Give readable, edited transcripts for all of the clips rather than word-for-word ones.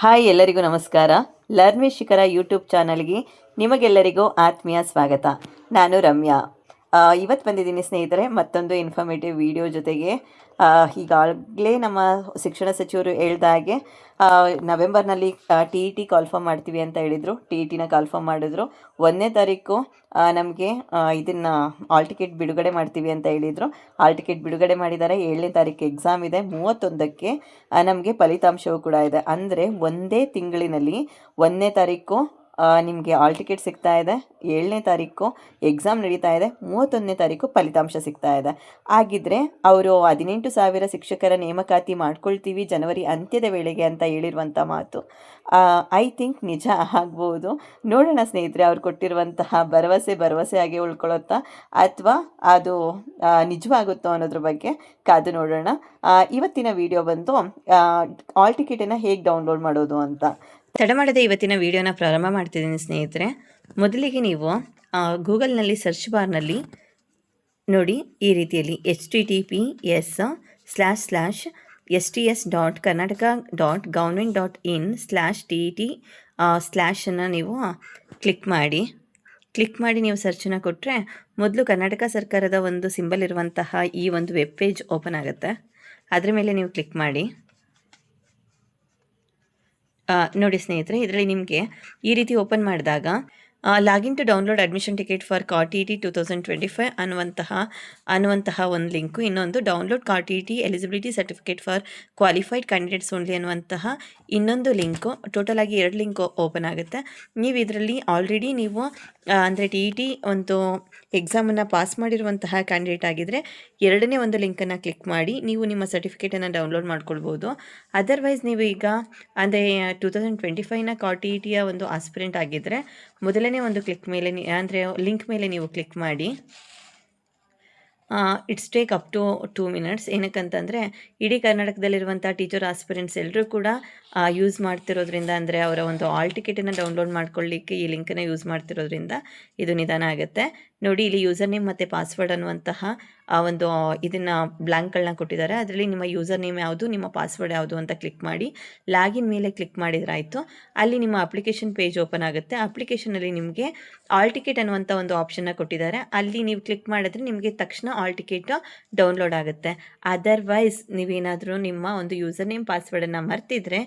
Hi, ಎಲ್ಲರಿಗೂ ನಮಸ್ಕಾರ. Learn with ಶಿಖರ ಯೂಟ್ಯೂಬ್ ಚಾನಲ್ಗೆ ನಿಮಗೆಲ್ಲರಿಗೂ ಆತ್ಮೀಯ ಸ್ವಾಗತ. ನಾನು ರಮ್ಯಾ. ಇವತ್ತು ಬಂದಿದ್ದೀನಿ ಸ್ನೇಹಿತರೆ, ಮತ್ತೊಂದು ಇನ್ಫಾರ್ಮೇಟಿವ್ ವಿಡಿಯೋ ಜೊತೆಗೆ. ಈಗಾಗಲೇ ನಮ್ಮ ಶಿಕ್ಷಣ ಸಚಿವರು ಹೇಳ್ದಾಗೆ ನವೆಂಬರ್ನಲ್ಲಿ TET ಕಾಲ್ಫಾರ್ಮ್ ಮಾಡ್ತೀವಿ ಅಂತ ಹೇಳಿದರು. TETನ ಕಾಲ್ಫಾರ್ಮ್ ಮಾಡಿದ್ರು. 1ನೇ ತಾರೀಕು ನಮಗೆ ಇದನ್ನು ಆಲ್ ಟಿಕೆಟ್ ಬಿಡುಗಡೆ ಮಾಡ್ತೀವಿ ಅಂತ ಹೇಳಿದರು. ಆಲ್ ಟಿಕೆಟ್ ಬಿಡುಗಡೆ ಮಾಡಿದ್ದಾರೆ. 7ನೇ ತಾರೀಕು ಎಕ್ಸಾಮ್ ಇದೆ. 31ಕ್ಕೆ ನಮಗೆ ಫಲಿತಾಂಶವೂ ಕೂಡ ಇದೆ. ಅಂದರೆ ಒಂದೇ ತಿಂಗಳಿನಲ್ಲಿ 1ನೇ ತಾರೀಕು ನಿಮಗೆ ಆಲ್ ಟಿಕೆಟ್ ಸಿಗ್ತಾ ಇದೆ, 7ನೇ ತಾರೀಕು ಎಕ್ಸಾಮ್ ನಡೀತಾ ಇದೆ, 31ನೇ ತಾರೀಕು ಫಲಿತಾಂಶ ಸಿಗ್ತಾ ಇದೆ. ಹಾಗಿದ್ರೆ ಅವರು 18,000 ಶಿಕ್ಷಕರ ನೇಮಕಾತಿ ಮಾಡ್ಕೊಳ್ತೀವಿ ಜನವರಿ ಅಂತ್ಯದ ವೇಳೆಗೆ ಅಂತ ಹೇಳಿರುವಂಥ ಮಾತು ಐ ಥಿಂಕ್ ನಿಜ ಆಗ್ಬೋದು. ನೋಡೋಣ ಸ್ನೇಹಿತರೆ, ಅವ್ರು ಕೊಟ್ಟಿರುವಂತಹ ಭರವಸೆ ಆಗಿ ಉಳ್ಕೊಳ್ಳುತ್ತಾ ಅಥವಾ ಅದು ನಿಜವಾಗುತ್ತೋ ಅನ್ನೋದ್ರ ಬಗ್ಗೆ ಕಾದು ನೋಡೋಣ. ಇವತ್ತಿನ ವಿಡಿಯೋ ಬಂದು ಆಲ್ ಟಿಕೆಟನ್ನು ಹೇಗೆ ಡೌನ್ಲೋಡ್ ಮಾಡೋದು ಅಂತ. ತಡ ಮಾಡದೆ ಇವತ್ತಿನ ವಿಡಿಯೋನ ಪ್ರಾರಂಭ ಮಾಡ್ತಿದ್ದೀನಿ ಸ್ನೇಹಿತರೆ. ಮೊದಲಿಗೆ ನೀವು ಗೂಗಲ್ನಲ್ಲಿ ಸರ್ಚ್ ಬಾರ್ನಲ್ಲಿ ನೋಡಿ, ಈ ರೀತಿಯಲ್ಲಿ https://sts.karnataka.government.in/TET/ ನೀವು ಕ್ಲಿಕ್ ಮಾಡಿ ನೀವು ಸರ್ಚನ್ನು ಕೊಟ್ಟರೆ ಮೊದಲು ಕರ್ನಾಟಕ ಸರ್ಕಾರದ ಒಂದು ಸಿಂಬಲ್ ಇರುವಂತಹ ಈ ಒಂದು ವೆಬ್ ಪೇಜ್ ಓಪನ್ ಆಗುತ್ತೆ. ಅದರ ಮೇಲೆ ನೀವು ಕ್ಲಿಕ್ ಮಾಡಿ. ನೋಡಿ ಸ್ನೇಹಿತರೆ, ಇದರಲ್ಲಿ ನಿಮಗೆ ಈ ರೀತಿ ಓಪನ್ ಮಾಡಿದಾಗ login to download admission ticket for COT-TET 2025 ಅನ್ನುವಂತಹ ಒಂದು ಲಿಂಕು, ಇನ್ನೊಂದು download COT-TET eligibility certificate for qualified candidates only ಅನ್ನುವಂತಹ ಇನ್ನೊಂದು ಲಿಂಕು. ಟೋಟಲ್ ಆಗಿ 2 ಲಿಂಕು ಓಪನ್ ಆಗುತ್ತೆ. ನೀವು ಇದರಲ್ಲಿ ಆಲ್ರೆಡಿ ನೀವು ಅಂದರೆ TET ಒಂದು ಎಕ್ಸಾಮನ್ನು ಪಾಸ್ ಮಾಡಿರುವಂತಹ ಕ್ಯಾಂಡಿಡೇಟ್ ಆಗಿದ್ದರೆ 2ನೇ ಒಂದು ಲಿಂಕನ್ನು ಕ್ಲಿಕ್ ಮಾಡಿ ನೀವು ನಿಮ್ಮ ಸರ್ಟಿಫಿಕೇಟನ್ನು ಡೌನ್ಲೋಡ್ ಮಾಡ್ಕೊಳ್ಬೋದು. ಅದರ್ವೈಸ್ ನೀವು ಈಗ ಅಂದರೆ 2025ನ COT-TETಯ ಒಂದು ಆಸ್ಪಿರೆಂಟ್ ಆಗಿದ್ದರೆ ಮೊದಲನೇ ಒಂದು ಕ್ಲಿಕ್ ಮೇಲೆ ಅಂದರೆ ಲಿಂಕ್ ಮೇಲೆ ನೀವು ಕ್ಲಿಕ್ ಮಾಡಿ. It's take up to 2 minutes. ಏನಕ್ಕಂತಂದರೆ ಇಡೀ ಕರ್ನಾಟಕದಲ್ಲಿರುವಂಥ ಟೀಚರ್ ಆಸ್ಪಿರೆಂಟ್ಸ್ ಎಲ್ಲರೂ ಕೂಡ ಯೂಸ್ ಮಾಡ್ತಿರೋದ್ರಿಂದ, ಅಂದರೆ ಅವರ ಒಂದು ಆಲ್ ಟಿಕೆಟನ್ನು ಡೌನ್ಲೋಡ್ ಮಾಡ್ಕೊಳ್ಳಿಕ್ಕೆ ಈ ಲಿಂಕನ್ನು ಯೂಸ್ ಮಾಡ್ತಿರೋದ್ರಿಂದ ಇದು ನಿಧಾನ ಆಗುತ್ತೆ. ನೋಡಿ, ಇಲ್ಲಿ ಯೂಸರ್ ನೇಮ್ ಮತ್ತು ಪಾಸ್ವರ್ಡ್ ಅನ್ನುವಂತಹ ಒಂದು ಇದನ್ನು ಬ್ಲ್ಯಾಂಕ್ಗಳನ್ನ ಕೊಟ್ಟಿದ್ದಾರೆ. ಅದರಲ್ಲಿ ನಿಮ್ಮ ಯೂಸರ್ ನೇಮ್ ಯಾವುದು, ನಿಮ್ಮ ಪಾಸ್ವರ್ಡ್ ಯಾವುದು ಅಂತ ಕ್ಲಿಕ್ ಮಾಡಿ ಲಾಗಿನ್ ಮೇಲೆ ಕ್ಲಿಕ್ ಮಾಡಿದ್ರೆ ಆಯಿತು. ಅಲ್ಲಿ ನಿಮ್ಮ ಅಪ್ಲಿಕೇಶನ್ ಪೇಜ್ ಓಪನ್ ಆಗುತ್ತೆ. ಅಪ್ಲಿಕೇಶನಲ್ಲಿ ನಿಮಗೆ ಆಲ್ ಟಿಕೆಟ್ ಅನ್ನುವಂಥ ಒಂದು ಆಪ್ಷನ್ನ ಕೊಟ್ಟಿದ್ದಾರೆ. ಅಲ್ಲಿ ನೀವು ಕ್ಲಿಕ್ ಮಾಡಿದ್ರೆ ನಿಮಗೆ ತಕ್ಷಣ ಆಲ್ ಟಿಕೆಟ್ ಡೌನ್ಲೋಡ್ ಆಗುತ್ತೆ. ಅದರ್ವೈಸ್ ನೀವೇನಾದರೂ ನಿಮ್ಮ ಒಂದು ಯೂಸರ್ ನೇಮ್ ಪಾಸ್ವರ್ಡನ್ನು ಮರ್ತಿದ್ರೆ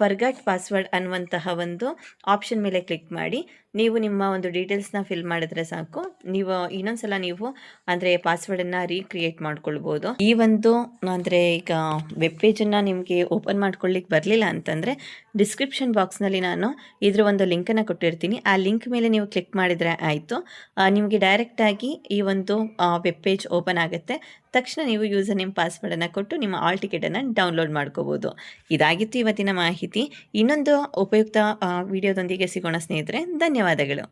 ಫರ್ಗಾಟ್ ಪಾಸ್ವರ್ಡ್ ಅನ್ನುವಂತಹ ಒಂದು ಆಪ್ಷನ್ ಮೇಲೆ ಕ್ಲಿಕ್ ಮಾಡಿ ನೀವು ನಿಮ್ಮ ಒಂದು ಡೀಟೇಲ್ಸ್ನ ಫಿಲ್ ಮಾಡಿದ್ರೆ ಸಾಕು. ನೀವು ಇನ್ನೊಂದ್ಸಲ ನೀವು ಅಂದರೆ ಪಾಸ್ವರ್ಡನ್ನು ರೀಕ್ರಿಯೇಟ್ ಮಾಡ್ಕೊಳ್ಬೋದು. ಈ ಒಂದು ಅಂದರೆ ಈಗ ವೆಬ್ ಪೇಜನ್ನು ನಿಮಗೆ ಓಪನ್ ಮಾಡ್ಕೊಳ್ಳಿಕ್ಕೆ ಬರಲಿಲ್ಲ ಅಂತಂದರೆ ಡಿಸ್ಕ್ರಿಪ್ಷನ್ ಬಾಕ್ಸ್ನಲ್ಲಿ ನಾನು ಇದ್ರ ಒಂದು ಲಿಂಕನ್ನು ಕೊಟ್ಟಿರ್ತೀನಿ. ಆ ಲಿಂಕ್ ಮೇಲೆ ನೀವು ಕ್ಲಿಕ್ ಮಾಡಿದರೆ ಆಯಿತು, ನಿಮಗೆ ಡೈರೆಕ್ಟಾಗಿ ಈ ಒಂದು ವೆಬ್ ಪೇಜ್ ಓಪನ್ ಆಗುತ್ತೆ. ತಕ್ಷಣ ನೀವು ಯೂಸರ್ ನೇಮ್ ಪಾಸ್ವರ್ಡನ್ನು ಕೊಟ್ಟು ನಿಮ್ಮ ಆಲ್ ಟಿಕೆಟನ್ನು ಡೌನ್ಲೋಡ್ ಮಾಡ್ಕೋಬೋದು. ಇದಾಗಿತ್ತು ಇವತ್ತಿನ ಮಾಹಿತಿ. ಇನ್ನೊಂದು ಉಪಯುಕ್ತ ವಿಡಿಯೋದೊಂದಿಗೆ ಸಿಗೋಣ ಸ್ನೇಹಿತರೆ. ಧನ್ಯವಾದಗಳು.